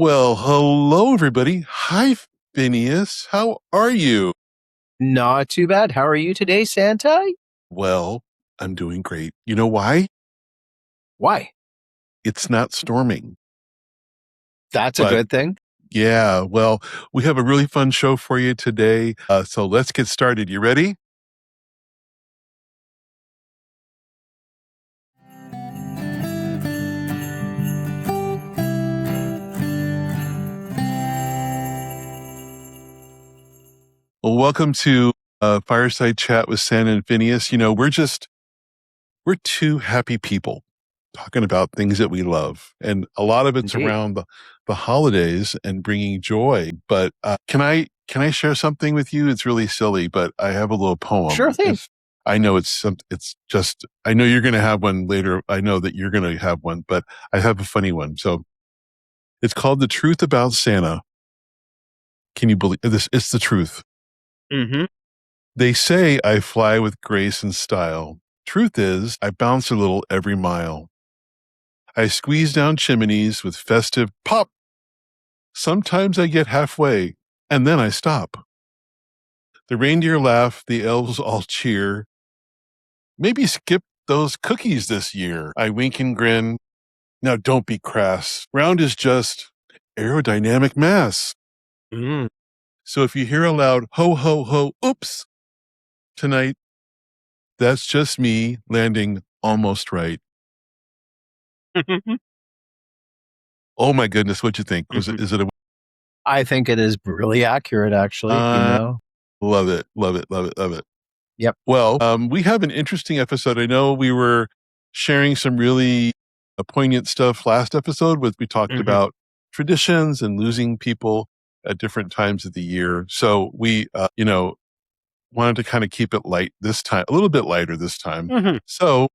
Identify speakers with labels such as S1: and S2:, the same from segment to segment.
S1: Well, hello, everybody. Hi, Phineas. How are you?
S2: Not too bad. How are you today, Santa?
S1: Well, I'm doing great. You know why?
S2: Why?
S1: It's not storming.
S2: That's a
S1: But
S2: good thing.
S1: yeah, well, we have a really fun show for you today. So let's get started. You ready? Well, welcome to Fireside Chat with Santa and Phineas. You know, we're two happy people talking about things that we love. And a lot of it's
S2: Indeed.
S1: around the holidays and bringing joy. But can I share something with you? It's really silly, but I have a little
S2: Sure
S1: poem.
S2: thing.
S1: I know it's just, I know you're going to have one later. I know that you're going to have one, but I have a funny one. So it's called The Truth About Santa. Can you believe this? It's the truth.
S2: Mm-hmm.
S1: They say I fly with grace and style. Truth is, I bounce a little every mile. I squeeze down chimneys with festive pop. Sometimes I get halfway and then I stop. The reindeer laugh, the elves all cheer. Maybe skip those cookies this year. I wink and grin. Now don't be crass. Round is just aerodynamic mass.
S2: Mm.
S1: So if you hear a loud ho ho ho, oops, tonight, that's just me landing almost right. Oh my goodness, what'd you think? Is it a
S2: I think it is really accurate, actually.
S1: uh, love it, love it, love it, love it.
S2: Yep.
S1: Well, we have an interesting episode. I know we were sharing some really poignant stuff last episode with we talked
S2: Mm-hmm.
S1: about traditions and losing people at different times of the year. So we, wanted to kind of keep it light this time, a little bit lighter this time.
S2: Mm-hmm.
S1: So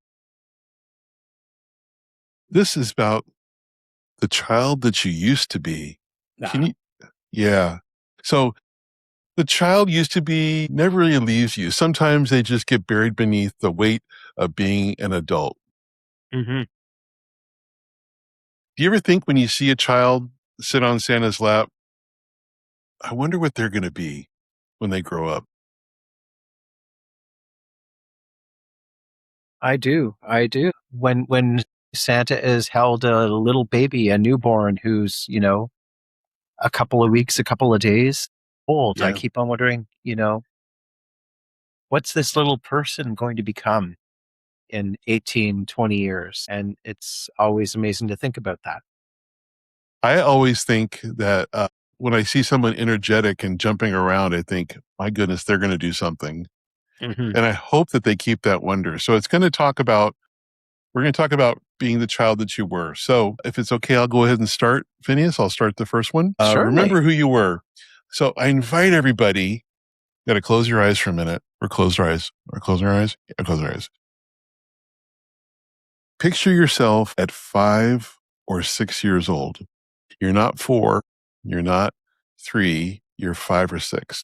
S1: this is about the child that you used to be. Can you? Yeah. So the child used to be never really leaves you. Sometimes they just get buried beneath the weight of being an adult.
S2: Mm-hmm.
S1: Do you ever think when you see a child sit on Santa's lap, I wonder what they're going to be when they grow up?
S2: I do. I do. When Santa is held a little baby, a newborn who's, a couple of weeks, a couple of days old, I
S1: Yeah.
S2: keep on wondering, what's this little person going to become in 18, 20 years? And it's always amazing to think about that.
S1: I always think that when I see someone energetic and jumping around, I think, my goodness, they're going to do something.
S2: Mm-hmm.
S1: And I hope that they keep that wonder. So we're going to talk about being the child that you were. So if it's okay, I'll go ahead and start, Phineas. I'll start the first one.
S2: Certainly.
S1: Remember who you were. So I invite everybody, got to close your eyes for a minute, or close our eyes, or close our eyes, or close our eyes. Picture yourself at 5 or 6 years old. You're not 4, you're not 3, you're 5 or 6.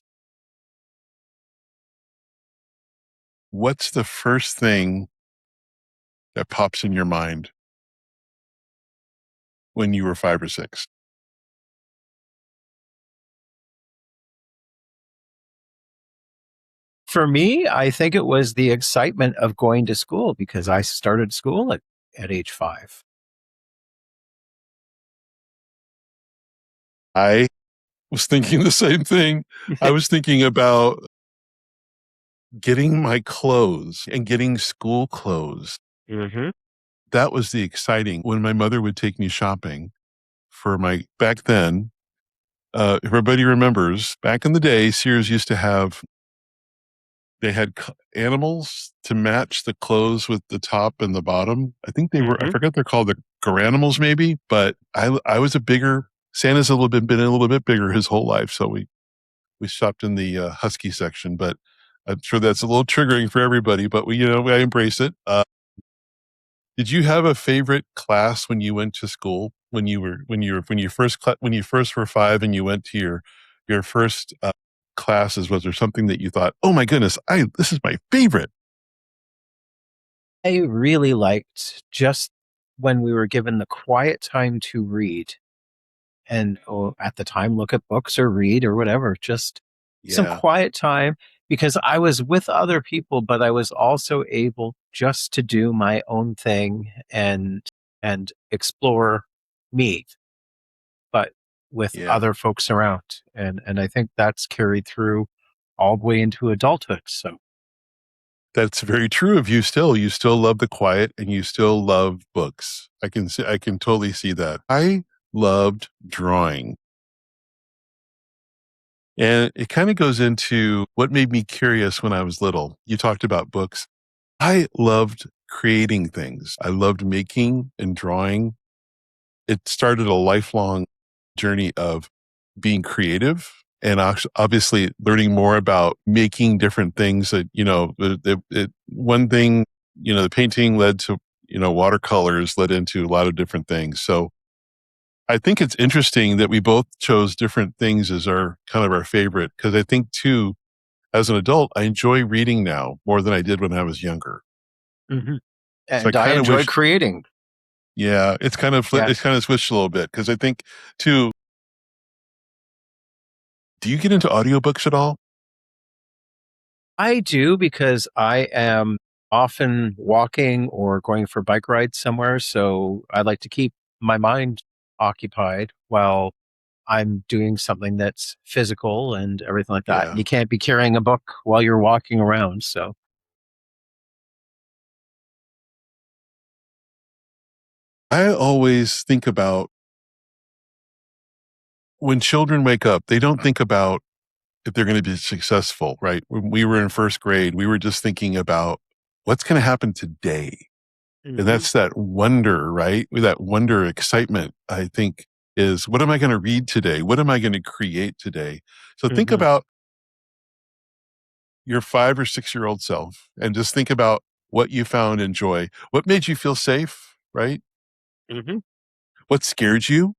S1: What's the first thing that pops in your mind when you were 5 or 6?
S2: For me, I think it was the excitement of going to school because I started school at age 5.
S1: I was thinking the same thing. I was thinking about getting my clothes and getting school clothes.
S2: Mm-hmm.
S1: That was the exciting when my mother would take me shopping for my back then. Everybody remembers back in the day, Sears used to have, they had animals to match the clothes with the top and the bottom. I think they were, I
S2: Mm-hmm.
S1: forgot they're called the Garanimals maybe, but I was a bigger, Santa's been a little bit bigger his whole life. So we shopped in the husky section, but I'm sure that's a little triggering for everybody, but I embrace it. Did you have a favorite class when you went to school when you first were 5 and you went to your first classes? Was there something that you thought, oh my goodness, this is my favorite?
S2: I really liked just when we were given the quiet time to read or at the time look at books or read or whatever, just some
S1: Yeah.
S2: quiet time, because I was with other people, but I was also able just to do my own thing and explore me, but with
S1: Yeah.
S2: other folks around. And I think that's carried through all the way into adulthood. So
S1: That's very true of you still. You still love the quiet and you still love books. I can totally see that. I loved drawing. And it kind of goes into what made me curious when I was little. You talked about books. I loved creating things. I loved making and drawing. It started a lifelong journey of being creative and obviously learning more about making different things that, one thing, the painting led to, watercolors led into a lot of different things. So I think it's interesting that we both chose different things as our kind of our favorite. Cause I think too, as an adult, I enjoy reading now more than I did when I was younger.
S2: mhm.
S1: So I
S2: And I
S1: kind of
S2: enjoy
S1: wish,
S2: creating.
S1: yeah, it's
S2: Yes.
S1: kind of switched a little bit. Cause I think too, do you get into audiobooks at all?
S2: I do, because I am often walking or going for bike rides somewhere. So I like to keep my mind occupied while I'm doing something that's physical and everything like that. And
S1: Yeah.
S2: you can't be carrying a book while you're walking around. So,
S1: I always think about when children wake up, they don't think about if they're going to be successful, right? When we were in first grade, we were just thinking about what's going to happen today. And
S2: hmm
S1: that's that wonder, right? With that wonder, excitement, I think is what am I going to read today? What am I going to create today? So think
S2: hmm
S1: about your 5 or 6 year old self and just think about what you found in joy. What made you feel safe, right?
S2: hmm
S1: What scared you?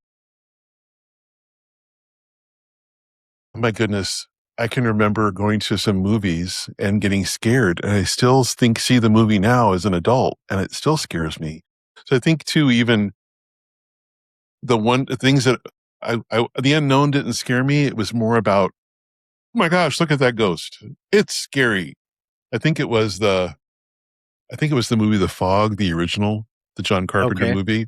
S1: Oh my goodness. I can remember going to some movies and getting scared. And I still see the movie now as an adult and it still scares me. So I think too, even the things that the unknown didn't scare me. It was more about, oh my gosh, look at that ghost. It's scary. I think it was I think it was the movie The Fog, the original, the John Carpenter
S2: okay.
S1: movie.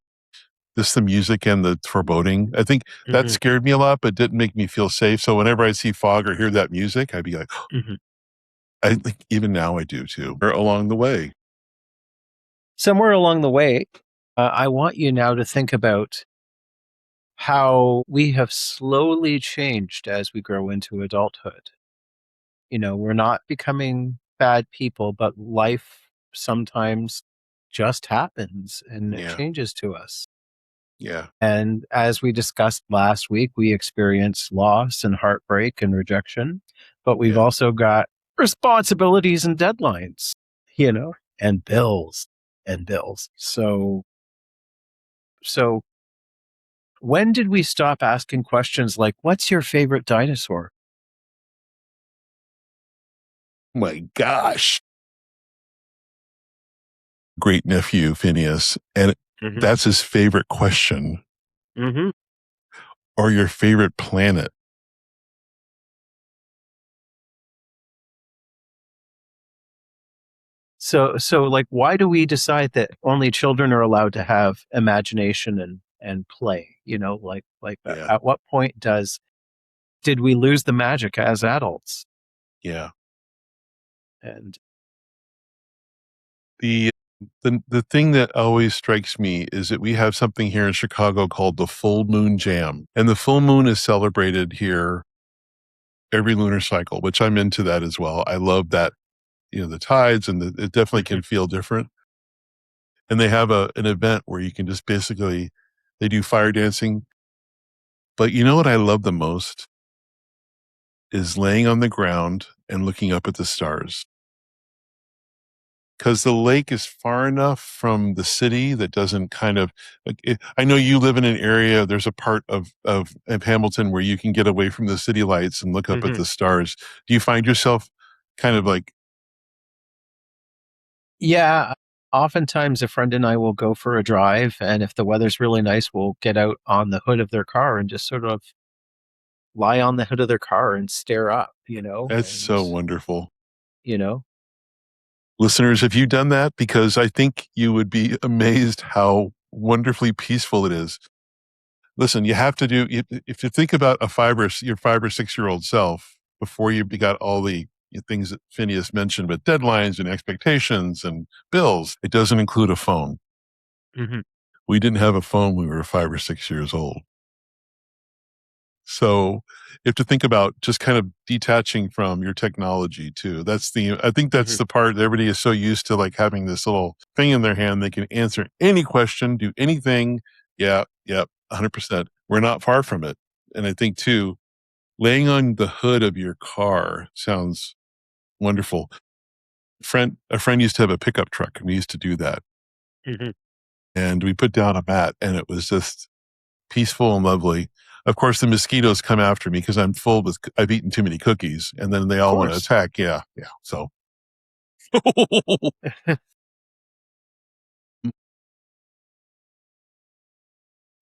S1: Just the music and the foreboding. I think that
S2: hmm
S1: scared me a lot, but didn't make me feel safe. So whenever I see fog or hear that music, I'd be like,
S2: hmm
S1: I think even now I do too, or along the way.
S2: Somewhere along the way, I want you now to think about how we have slowly changed as we grow into adulthood. We're not becoming bad people, but life sometimes just happens and it
S1: Yeah.
S2: changes to us.
S1: Yeah.
S2: And as we discussed last week, we experience loss and heartbreak and rejection, but we've
S1: Yeah.
S2: also got responsibilities and deadlines, you know, and bills and bills. So when did we stop asking questions like, what's your favorite dinosaur?
S1: My gosh. Great nephew, Phineas. And
S2: hmm
S1: that's his favorite question.
S2: hmm
S1: Or your favorite planet.
S2: So like, why do we decide that only children are allowed to have imagination and play?
S1: Yeah.
S2: At what point did we lose the magic as adults?
S1: Yeah.
S2: And
S1: The the thing that always strikes me is that we have something here in Chicago called the full moon jam. And the full moon is celebrated here every lunar cycle, which I'm into that as well. I love that, the tides and it definitely
S2: Mhm,
S1: can feel different. And they have an event where you can just basically they do fire dancing. But you know what I love the most is laying on the ground and looking up at the stars. Because the lake is far enough from the city that doesn't kind of I know you live in an area, there's a part of Hamilton where you can get away from the city lights and look up at
S2: mhm.
S1: the stars. Do you find yourself kind of like
S2: Yeah, oftentimes a friend and I will go for a drive, and if the weather's really nice, we'll get out on the hood of their car and just sort of lie on the hood of their car and stare up,
S1: That's
S2: and,
S1: so wonderful.
S2: you know,
S1: Listeners, have you done that? Because I think you would be amazed how wonderfully peaceful it is. Listen, you have to do, if you think about your 5 or 6 year old self before you got all the things that Phineas mentioned, but deadlines and expectations and bills, it doesn't include a phone.
S2: mhm,
S1: We didn't have a phone when we were 5 or 6 years old. So you have to think about just kind of detaching from your technology too. I think that's
S2: mhm.
S1: the part that everybody is so used to, like having this little thing in their hand. They can answer any question, do anything. Yeah, yeah, 100%. We're not far from it. And I think too, laying on the hood of your car sounds wonderful. A friend used to have a pickup truck and we used to do that.
S2: Mhm.
S1: And we put down a mat and it was just peaceful and lovely. Of course, the mosquitoes come after me because I've eaten too many cookies and then they
S2: Of
S1: all want to
S2: course.
S1: attack. Yeah. Yeah. So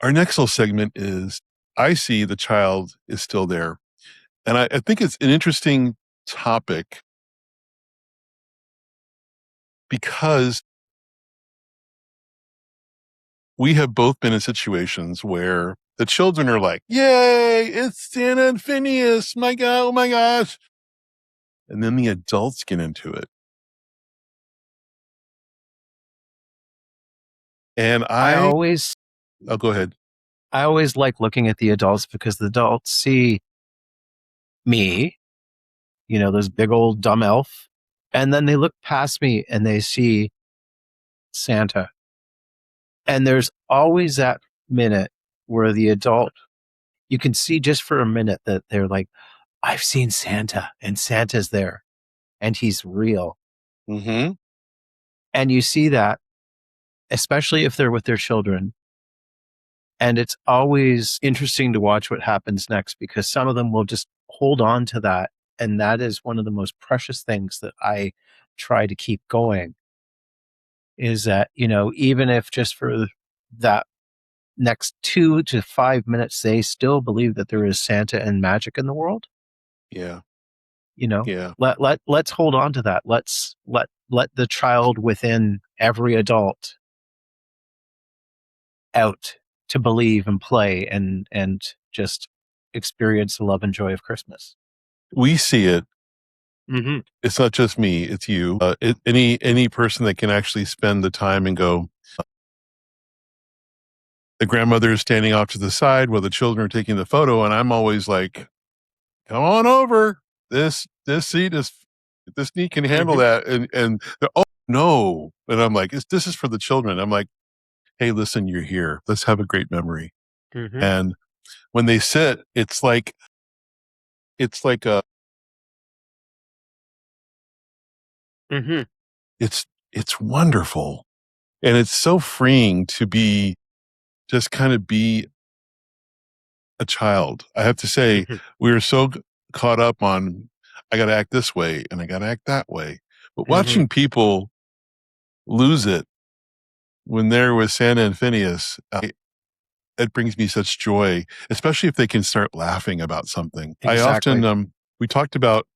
S1: our next little segment is I see the child is still there. And I think it's an interesting topic because we have both been in situations where the children are like, yay, it's Santa and Phineas. My God. Oh my gosh. And then the adults get into it. And
S2: I always
S1: I'll go ahead.
S2: I always like looking at the adults because the adults see me, this big old dumb elf, and then they look past me and they see Santa. And there's always that minute where the adult, you can see just for a minute that they're like, I've seen Santa and Santa's there and he's real.
S1: Mm-hmm.
S2: And you see that, especially if they're with their children. And it's always interesting to watch what happens next because some of them will just hold on to that. And that is one of the most precious things that I try to keep going is that, even if just for that next 2 to 5 minutes, they still believe that there is Santa and magic in the world,
S1: Yeah.
S2: you know,
S1: Yeah.
S2: let's hold on to that. Let the child within every adult out to believe and play and just experience the love and joy of Christmas.
S1: We see it.
S2: Mm-hmm.
S1: It's not just me, it's you. Any person that can actually spend the time and go, the grandmother is standing off to the side while the children are taking the photo, and I'm always like, come on over. This seat is this knee can handle
S2: Mm-hmm.
S1: that. And they're, oh no. And I'm like, this is for the children. I'm like, hey, listen, you're here. Let's have a great memory.
S2: Mm-hmm.
S1: And when they sit, it's like a
S2: Mm-hmm.
S1: it's wonderful. And it's so freeing to just kind of be a child. I have to say,
S2: Mm-hmm.
S1: we were so caught up on, I got to act this way and I got to act that way. But
S2: Mm-hmm.
S1: watching people lose it when they're with Santa and Phineas, it brings me such joy, especially if they can start laughing about something.
S2: Exactly.
S1: We talked about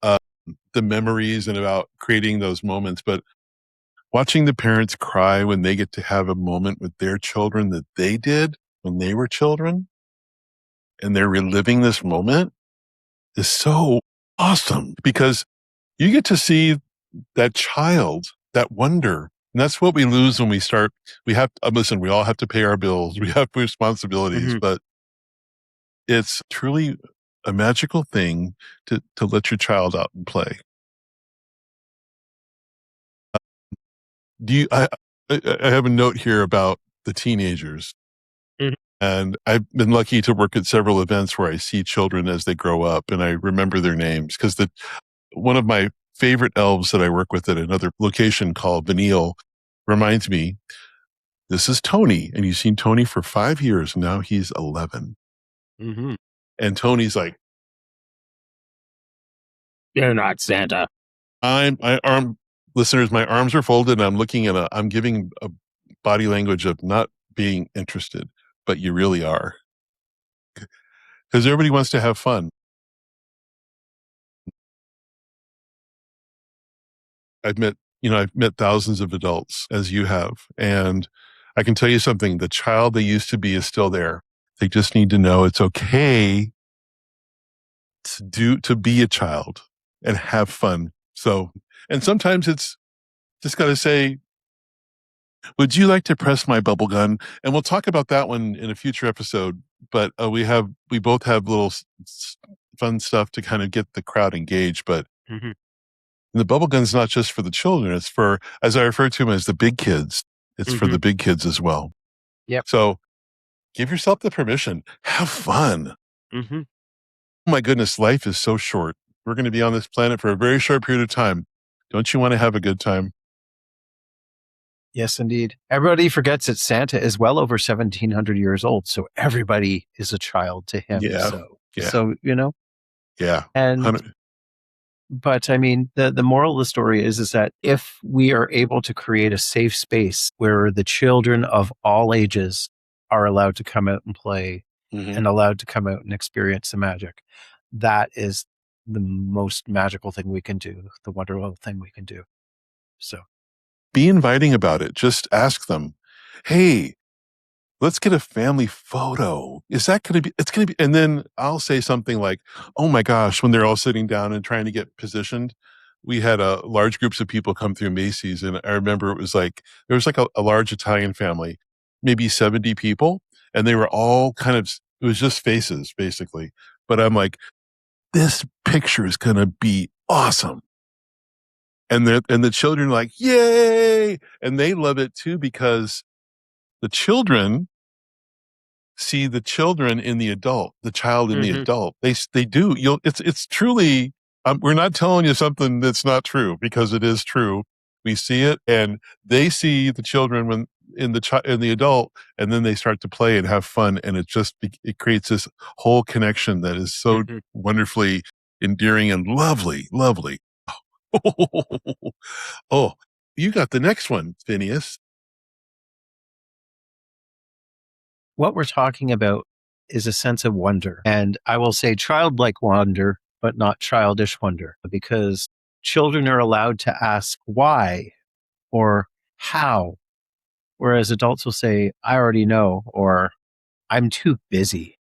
S1: the memories and about creating those moments, but watching the parents cry when they get to have a moment with their children that they did when they were children and they're reliving this moment is so awesome because you get to see that child, that wonder. And that's what we lose when we have, listen, we all have to pay our bills. We have responsibilities,
S2: Mm-hmm.
S1: but it's truly a magical thing to let your child out and play. Do you, I have a note here about the teenagers.
S2: Mm-hmm.
S1: And I've been lucky to work at several events where I see children as they grow up and I remember their names because one of my favorite elves that I work with at another location called Vanille reminds me, this is Tony. And you've seen Tony for 5 years. And now he's 11.
S2: Mm-hmm.
S1: And Tony's like,
S2: You're not Santa.
S1: I'm listeners, my arms are folded and I'm giving a body language of not being interested, but you really are. Because everybody wants to have fun. I've met thousands of adults as you have. And I can tell you something, the child they used to be is still there. They just need to know it's okay to be a child and have fun. So, and sometimes it's just got to say, would you like to press my bubble gun? And we'll talk about that one in a future episode. But we both have little fun stuff to kind of get the crowd engaged. But the bubble gun's not just for the children. It's for, as I refer to them as the big kids. It's for the big kids as well.
S2: Yep.
S1: So give yourself the permission. Have fun. Oh my goodness, life is so short. We're going to be on this planet for a very short period of time. Don't you want to have a good time?
S2: Yes, indeed. Everybody forgets that Santa is well over 1,700 years old, so everybody is a child to him.
S1: Yeah.
S2: So
S1: Yeah.
S2: And but I mean, the moral of the story is that if we are able to create a safe space where the children of all ages are allowed to come out and play and allowed to come out and experience the magic, that is the most magical thing we can do, the wonderful thing we can do. So
S1: be inviting about it. Just ask them, hey, let's get a family photo. Is that going to be, it's going to be, and then I'll say something like, oh my gosh, when they're all sitting down and trying to get positioned, we had large groups of people come through Macy's. And I remember it was like, there was like a large Italian family, maybe 70 people. And they were all it was just faces basically. But I'm like, this picture is going to be awesome. And the children are like, yay. And they love it too, because the children see the children in the adult, the child in the adult. They do. It's truly, we're not telling you something that's not true, because it is true. We see it, and they see the children when in the adult, and then they start to play and have fun. And it creates this whole connection that is so wonderfully endearing and lovely, lovely. Oh, you got the next one, Phineas.
S2: What we're talking about is a sense of wonder. And I will say childlike wonder, but not childish wonder, because children are allowed to ask why or how, whereas adults will say, I already know, or I'm too busy.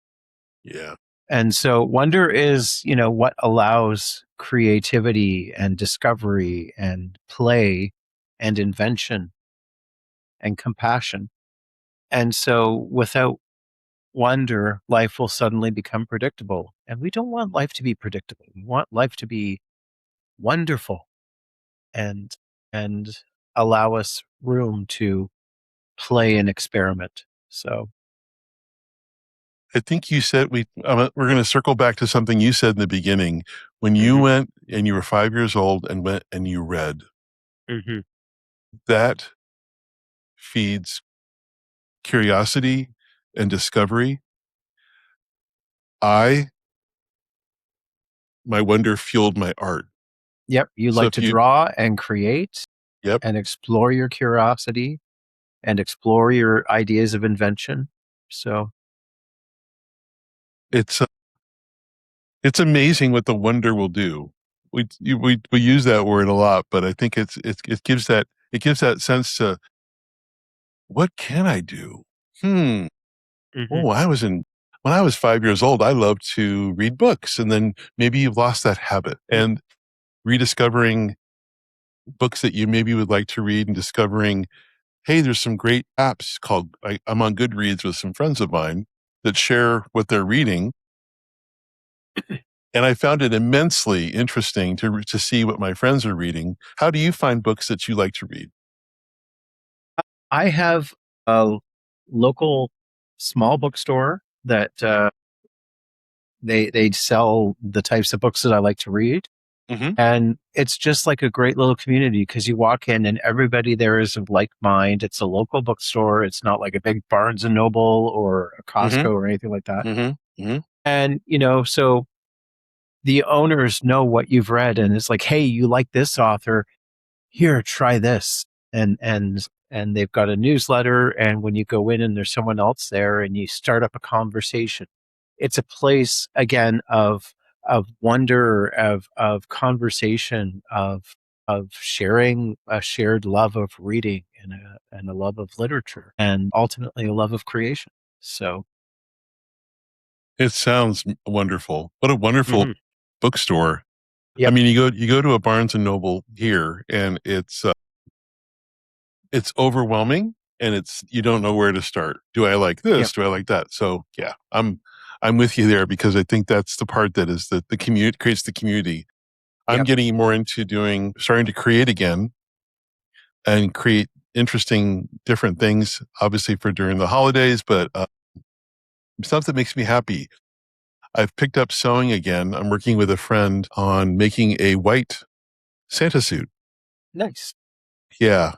S1: Yeah.
S2: And so wonder is, what allows creativity and discovery and play and invention and compassion. And so without wonder, life will suddenly become predictable. And we don't want life to be predictable. We want life to be wonderful and allow us room to play and experiment. So
S1: I think you said we're going to circle back to something you said in the beginning when you went and you were 5 years old and went and you read. That feeds curiosity and discovery. My wonder fueled my art.
S2: Yep. You like to draw and create.
S1: Yep.
S2: And explore your curiosity and explore your ideas of invention. So
S1: it's amazing what the wonder will do. We use that word a lot, but I think it gives that sense to, what can I do? Oh, when I was 5 years old, I loved to read books, and then maybe you've lost that habit, and rediscovering books that you maybe would like to read, and discovering, hey, there's some great apps called, I'm on Goodreads with some friends of mine that share what they're reading. And I found it immensely interesting to see what my friends are reading. How do you find books that you like to read?
S2: I have a local small bookstore that they sell the types of books that I like to read. And it's just like a great little community, because you walk in and everybody there is of like mind. It's a local bookstore. It's not like a big Barnes and Noble or a Costco or anything like that. And, so the owners know what you've read, and it's like, hey, you like this author. here, try this. And they've got a newsletter. And when you go in and there's someone else there and you start up a conversation, it's a place again of wonder, of conversation, of sharing a shared love of reading and a love of literature and ultimately a love of creation. So
S1: It sounds wonderful. What a wonderful bookstore. I
S2: Yep.
S1: mean, you go to a Barnes and Noble here, and it's overwhelming, and you don't know where to start. Do I like this?
S2: Yep.
S1: Do I like that? So yeah, I'm with you there, because I think that's the part that is the community creates the community. I'm
S2: Yep.
S1: getting more into starting to create again and create interesting different things, obviously for during the holidays, but stuff that makes me happy. I've picked up sewing again. I'm working with a friend on making a white Santa suit.
S2: Nice.
S1: Yeah.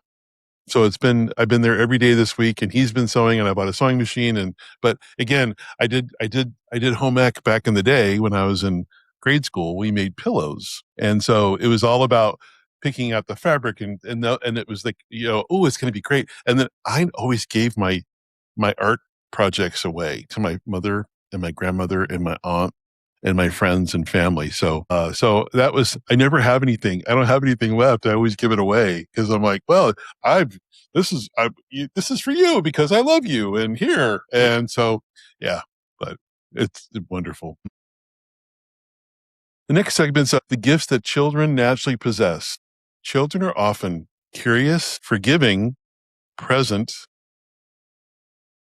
S1: So I've been there every day this week, and he's been sewing, and I bought a sewing machine. But again, I did home ec back in the day when I was in grade school. We made pillows. And so it was all about picking out the fabric, and it was like, oh, it's going to be great. And then I always gave my art projects away to my mother and my grandmother and my aunt and my friends and family. So that was, I never have anything. I don't have anything left. I always give it away, because I'm like, well, I've, this is for you because I love you and here. And so, yeah, but it's wonderful. The next segment's the gifts that children naturally possess. Children are often curious, forgiving, present,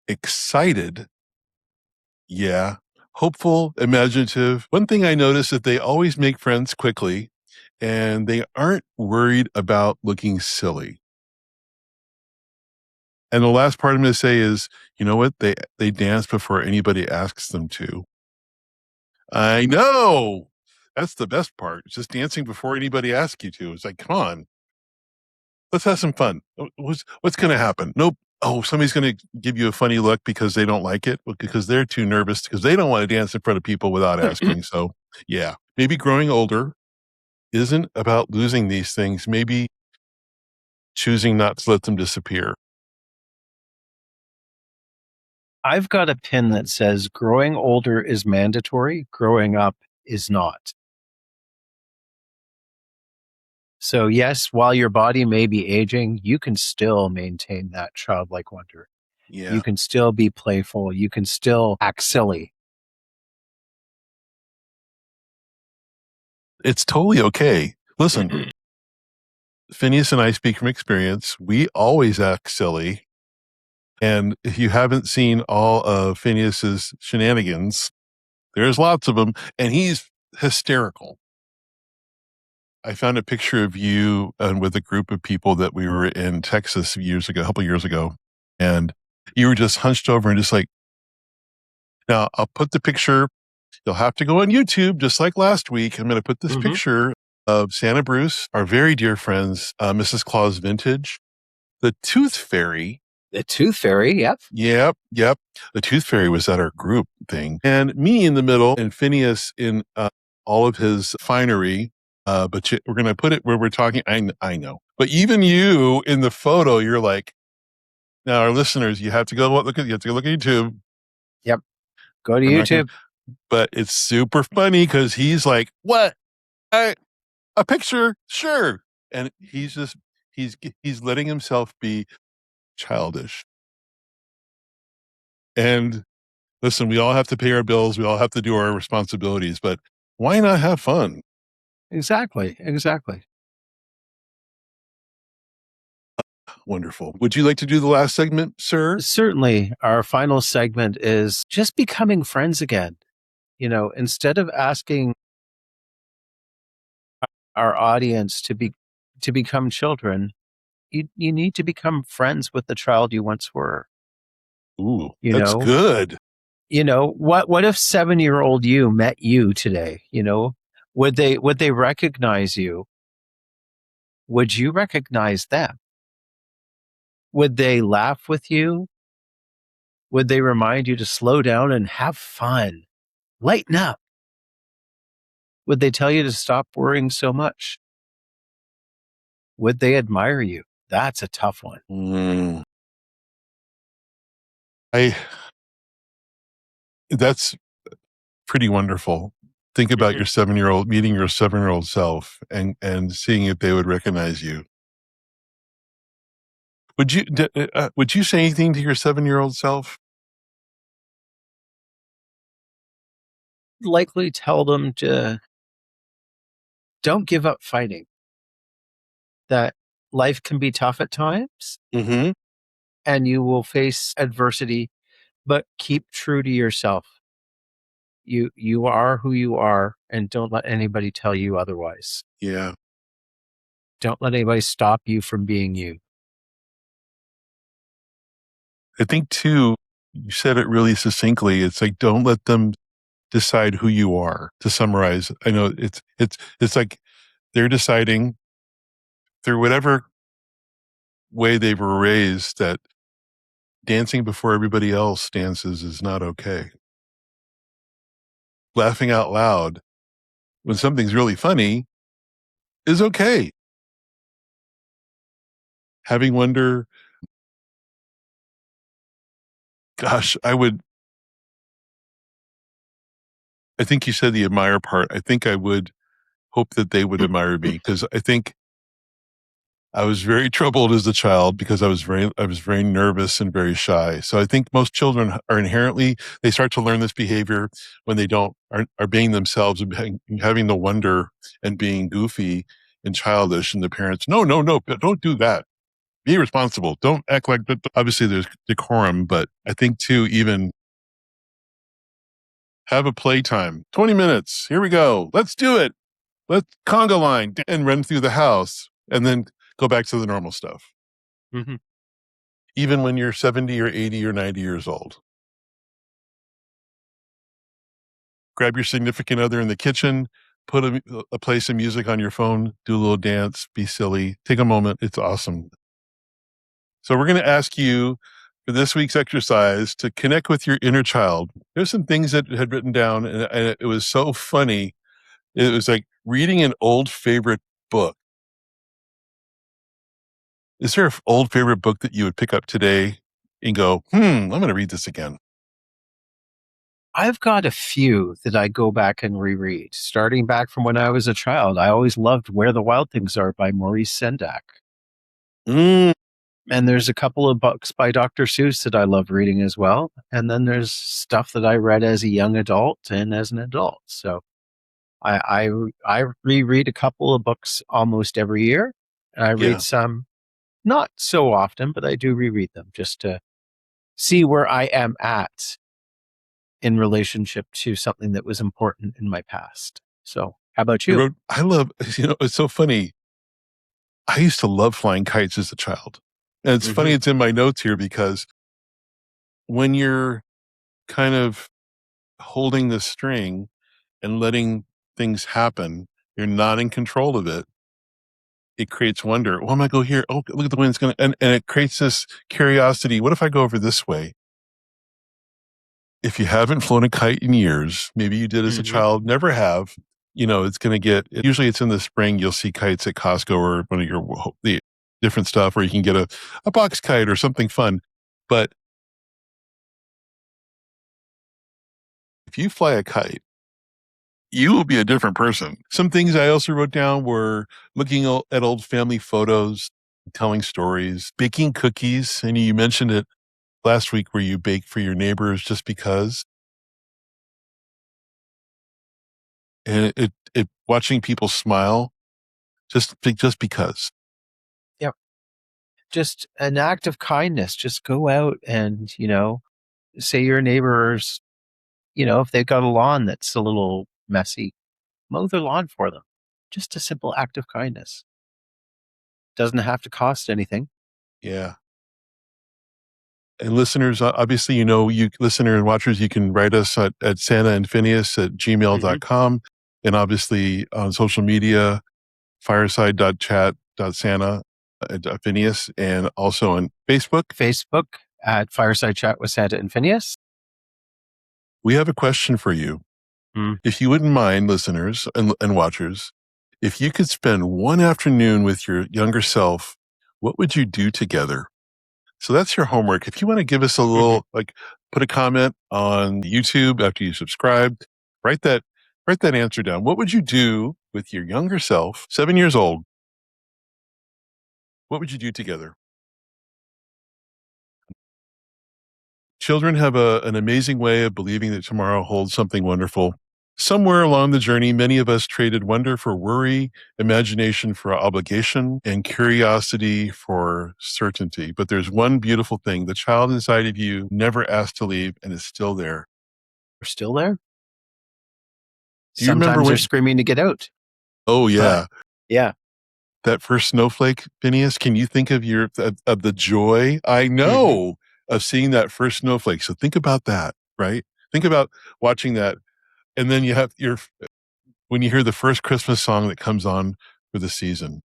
S1: excited, yeah, hopeful, imaginative. One thing I notice is they always make friends quickly, and they aren't worried about looking silly. And the last part I'm going to say is, you know what? They dance before anybody asks them to. I know. That's the best part. It's just dancing before anybody asks you to. It's like, come on, let's have some fun. What's going to happen? Nope. Oh, somebody's going to give you a funny look because they don't like it, because they're too nervous, because they don't want to dance in front of people without asking. So, yeah, maybe growing older isn't about losing these things. Maybe choosing not to let them disappear.
S2: I've got a pin that says growing older is mandatory, growing up is not. So, yes, while your body may be aging, you can still maintain that childlike wonder.
S1: Yeah,
S2: You can still be playful. You can still act silly.
S1: it's totally okay. Listen, Phineas and I speak from experience. We always act silly. And if you haven't seen all of Phineas's shenanigans, there's lots of them, and he's hysterical. I found a picture of you with a group of people that we were in Texas a couple years ago, and you were just hunched over and just like, now I'll put the picture, you'll have to go on YouTube, just like last week. I'm going to put this picture of Santa Bruce, our very dear friends, Mrs. Claus Vintage, the Tooth Fairy.
S2: The Tooth Fairy, yep.
S1: Yep. The Tooth Fairy was at our group thing, and me in the middle, and Phineas in all of his finery. But we're going to put it where we're talking. I know, but even you in the photo, you're like, now our listeners, you have to go look at YouTube.
S2: Yep. Go to
S1: I'm not going,
S2: YouTube.
S1: but it's super funny because he's like, what? A picture, sure, and he's letting himself be childish. And listen, we all have to pay our bills. We all have to do our responsibilities, but why not have fun?
S2: Exactly.
S1: Wonderful. Would you like to do the last segment, sir?
S2: Certainly, our final segment is just becoming friends again. Instead of asking our audience to become children, you need to become friends with the child you once were.
S1: Ooh,
S2: You
S1: that's
S2: know,
S1: good.
S2: what if 7-year-old you met you today? Would they recognize you? Would you recognize them? Would they laugh with you? Would they remind you to slow down and have fun? Lighten up. Would they tell you to stop worrying so much? Would they admire you? That's a tough one.
S1: That's pretty wonderful. Think about your 7-year-old, meeting your 7-year-old self and seeing if they would recognize you. Would you say anything to your 7-year-old self?
S2: Likely tell them to don't give up fighting. That life can be tough at times
S1: Mm-hmm.
S2: and you will face adversity, but keep true to yourself. You are who you are, and don't let anybody tell you otherwise.
S1: Yeah.
S2: Don't let anybody stop you from being you.
S1: I think too, you said it really succinctly. It's like, don't let them decide who you are. To summarize, I know it's like they're deciding through whatever way they were raised that dancing before everybody else dances is not okay. Laughing out loud when something's really funny is okay. Having wonder, gosh, I think you said the admire part. I think I would hope that they would admire me because I think I was very troubled as a child because I was very nervous and very shy. So I think most children are inherently, they start to learn this behavior when they are being themselves and having the wonder and being goofy and childish, and the parents, no, no, no, don't do that. Be responsible. Don't act like that. Obviously there's decorum, but I think too, even have a playtime, 20 minutes. Here we go. Let's do it. Let's conga line and run through the house and then go back to the normal stuff.
S2: Mm-hmm.
S1: Even when you're 70 or 80 or 90 years old. Grab your significant other in the kitchen, put play some music on your phone, do a little dance, be silly, take a moment. It's awesome. So we're going to ask you for this week's exercise to connect with your inner child. There's some things that I had written down, and it was so funny. It was like reading an old favorite book. Is there an old favorite book that you would pick up today and go, I'm going to read this again?
S2: I've got a few that I go back and reread, starting back from when I was a child. I always loved Where the Wild Things Are by Maurice Sendak.
S1: Mm.
S2: And there's a couple of books by Dr. Seuss that I love reading as well. And then there's stuff that I read as a young adult and as an adult. So I reread a couple of books almost every year. And I read some not so often, but I do reread them just to see where I am at in relationship to something that was important in my past. So how about you?
S1: I love, it's so funny. I used to love flying kites as a child. And it's funny, it's in my notes here because when you're kind of holding the string and letting things happen, you're not in control of it. It creates wonder. Well, I might go here. Oh, look at the wind. It's going to, and it creates this curiosity. What if I go over this way? If you haven't flown a kite in years, maybe you did as a child, never have, it's going to usually it's in the spring. You'll see kites at Costco or one of the different stuff, or you can get a box kite or something fun. But if you fly a kite, you will be a different person. Some things I also wrote down were looking at old family photos, telling stories, baking cookies. And you mentioned it last week where you bake for your neighbors just because. And it watching people smile just because.
S2: Yep. Just an act of kindness. Just go out and, say your neighbors, if they've got a lawn that's a little messy, mow their lawn for them. Just a simple act of kindness. Doesn't have to cost anything.
S1: Yeah. And listeners, obviously, you listener and watchers, you can write us at Santa and Phineus at gmail.com. And obviously on social media, fireside.chat.santa at Phineus, and also on Facebook.
S2: Facebook at Fireside Chat with Santa and Phineus.
S1: We have a question for you. If you wouldn't mind, listeners and watchers, If you could spend one afternoon with your younger self, what would you do together? So that's your homework. If you want to give us a little, put a comment on YouTube after you subscribed, write that, write that answer down. What would you do with your younger self, 7 years old? What would you do together? Children have an amazing way of believing that tomorrow holds something wonderful. Somewhere along the journey, many of us traded wonder for worry, imagination for obligation, and curiosity for certainty. But there's one beautiful thing. The child inside of you never asked to leave and is still there.
S2: We're still there.
S1: Do you remember
S2: Sometimes they're
S1: when?
S2: screaming to get out.
S1: Oh, yeah.
S2: Yeah.
S1: That first snowflake, Phineas, can you think of of the joy? I know of seeing that first snowflake. So think about that, right? Think about watching that. And then you have when you hear the first Christmas song that comes on for the season.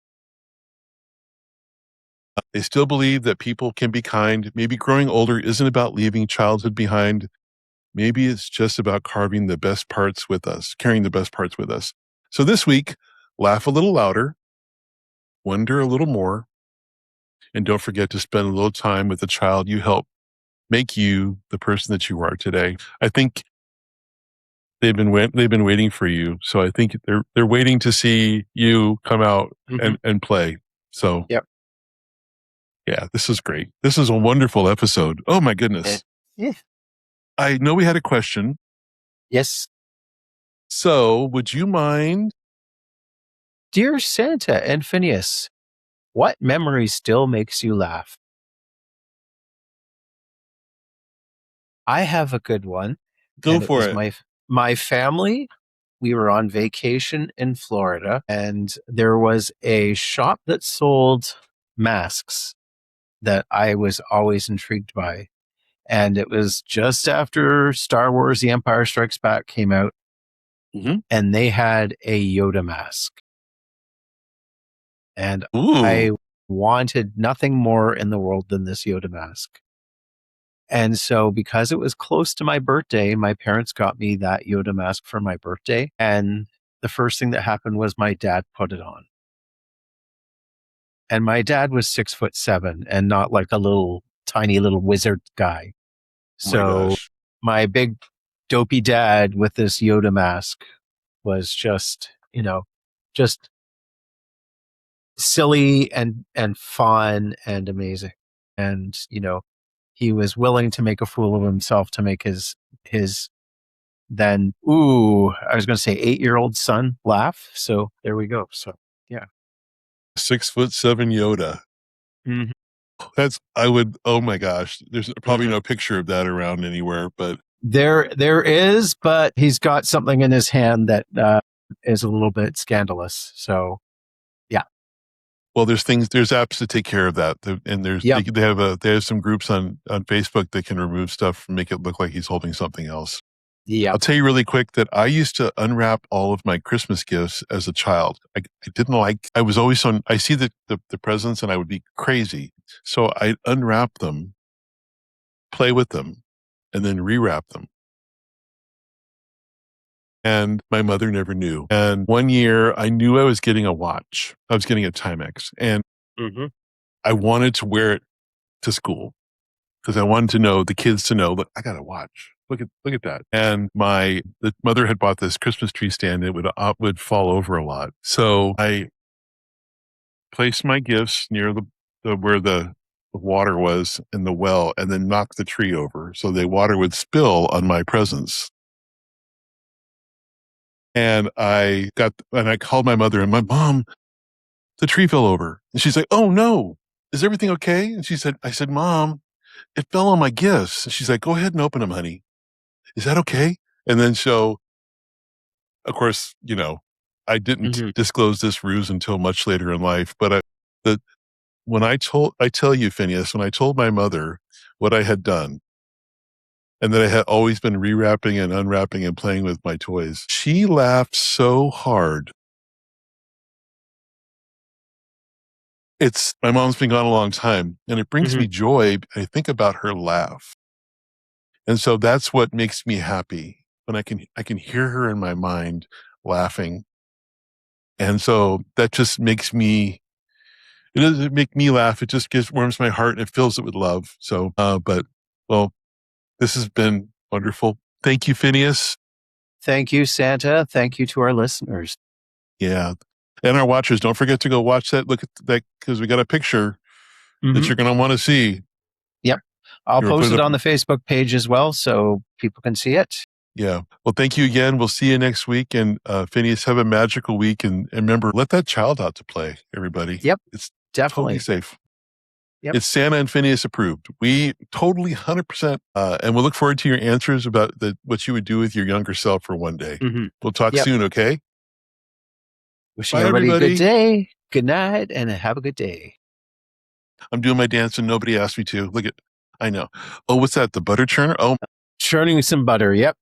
S1: They still believe that people can be kind. Maybe growing older isn't about leaving childhood behind. Maybe it's just about carving the best parts with us, carrying the best parts with us. So this week, laugh a little louder, wonder a little more, and don't forget to spend a little time with the child you helped make you the person that you are today. I think they've been waiting for you. So I think they're waiting to see you come out and play. So
S2: Yep.
S1: Yeah, this is great. This is a wonderful episode. Oh my goodness.
S2: Yeah.
S1: I know we had a question.
S2: Yes.
S1: So would you mind?
S2: Dear Santa and Phineus, what memory still makes you laugh? I have a good one.
S1: Go
S2: And it
S1: for
S2: was
S1: it.
S2: my family. We were on vacation in Florida, and there was a shop that sold masks that I was always intrigued by. And it was just after Star Wars The Empire Strikes Back came out, and they had a Yoda mask. And I
S1: Ooh.
S2: wanted nothing more in the world than this Yoda mask. And so, because it was close to my birthday, my parents got me that Yoda mask for my birthday. And the first thing that happened was my dad put it on. And my dad was 6'7" and not like a little tiny little wizard guy.
S1: Oh my
S2: So
S1: gosh.
S2: my big dopey dad with this Yoda mask was just, just silly and fun and amazing. And, he was willing to make a fool of himself to make his then, I was going to say 8-year-old son laugh. So there we go. So, yeah.
S1: 6'7" Yoda.
S2: Mhm.
S1: Oh my gosh. There's probably no picture of that around anywhere, but
S2: There is, but he's got something in his hand that is a little bit scandalous. So, yeah.
S1: well, there's apps to take care of that. And
S2: Yep.
S1: they have some groups on Facebook that can remove stuff and make it look like he's holding something else.
S2: Yep.
S1: I'll tell you really quick that I used to unwrap all of my Christmas gifts as a child. I was always I see the presents and I would be crazy. So I'd unwrap them, play with them, and then rewrap them. And my mother never knew. And one year I knew I was getting a watch. I was getting a Timex and I wanted to wear it to school because I wanted to know the kids to know, look, I got a watch. Look at that. And the mother had bought this Christmas tree stand. It would fall over a lot. So I placed my gifts near where the water was in the well and then knocked the tree over. So the water would spill on my presents. And I called my mother and my mom, the tree fell over. And she's like, oh no, is everything okay? And I said, Mom, it fell on my gifts. And she's like, go ahead and open them, honey. Is that okay? And then of course, I didn't disclose this ruse until much later in life, but I tell you, Phineas, when I told my mother what I had done and that I had always been rewrapping and unwrapping and playing with my toys, she laughed so hard. My mom's been gone a long time and it brings me joy. I think about her laugh. And so that's what makes me happy when I can hear her in my mind laughing. And so that just makes me, it doesn't make me laugh. It just warms my heart and it fills it with love. So, well, this has been wonderful. Thank you, Phineas.
S2: Thank you, Santa. Thank you to our listeners.
S1: Yeah. And our watchers, don't forget to go watch that. Look at that, because we got a picture that you're going to want to see.
S2: Yep. I'll
S1: You're
S2: post
S1: putting
S2: it
S1: up-
S2: on the Facebook page as well so people can see it.
S1: Yeah. Well, thank you again. We'll see you next week. And Phineas, have a magical week. And remember, let that child out to play, everybody.
S2: Yep.
S1: It's
S2: Definitely
S1: totally safe.
S2: Yep.
S1: It's Santa and Phineas approved. We totally 100%. And we'll look forward to your answers about what you would do with your younger self for one day. We'll talk soon, okay?
S2: Wishing
S1: Bye,
S2: everybody a
S1: everybody.
S2: good day, good night, and have a good day.
S1: I'm doing my dance and nobody asked me to. Look at, I know. Oh, what's that? The butter churner? Oh,
S2: Churning some butter. Yep.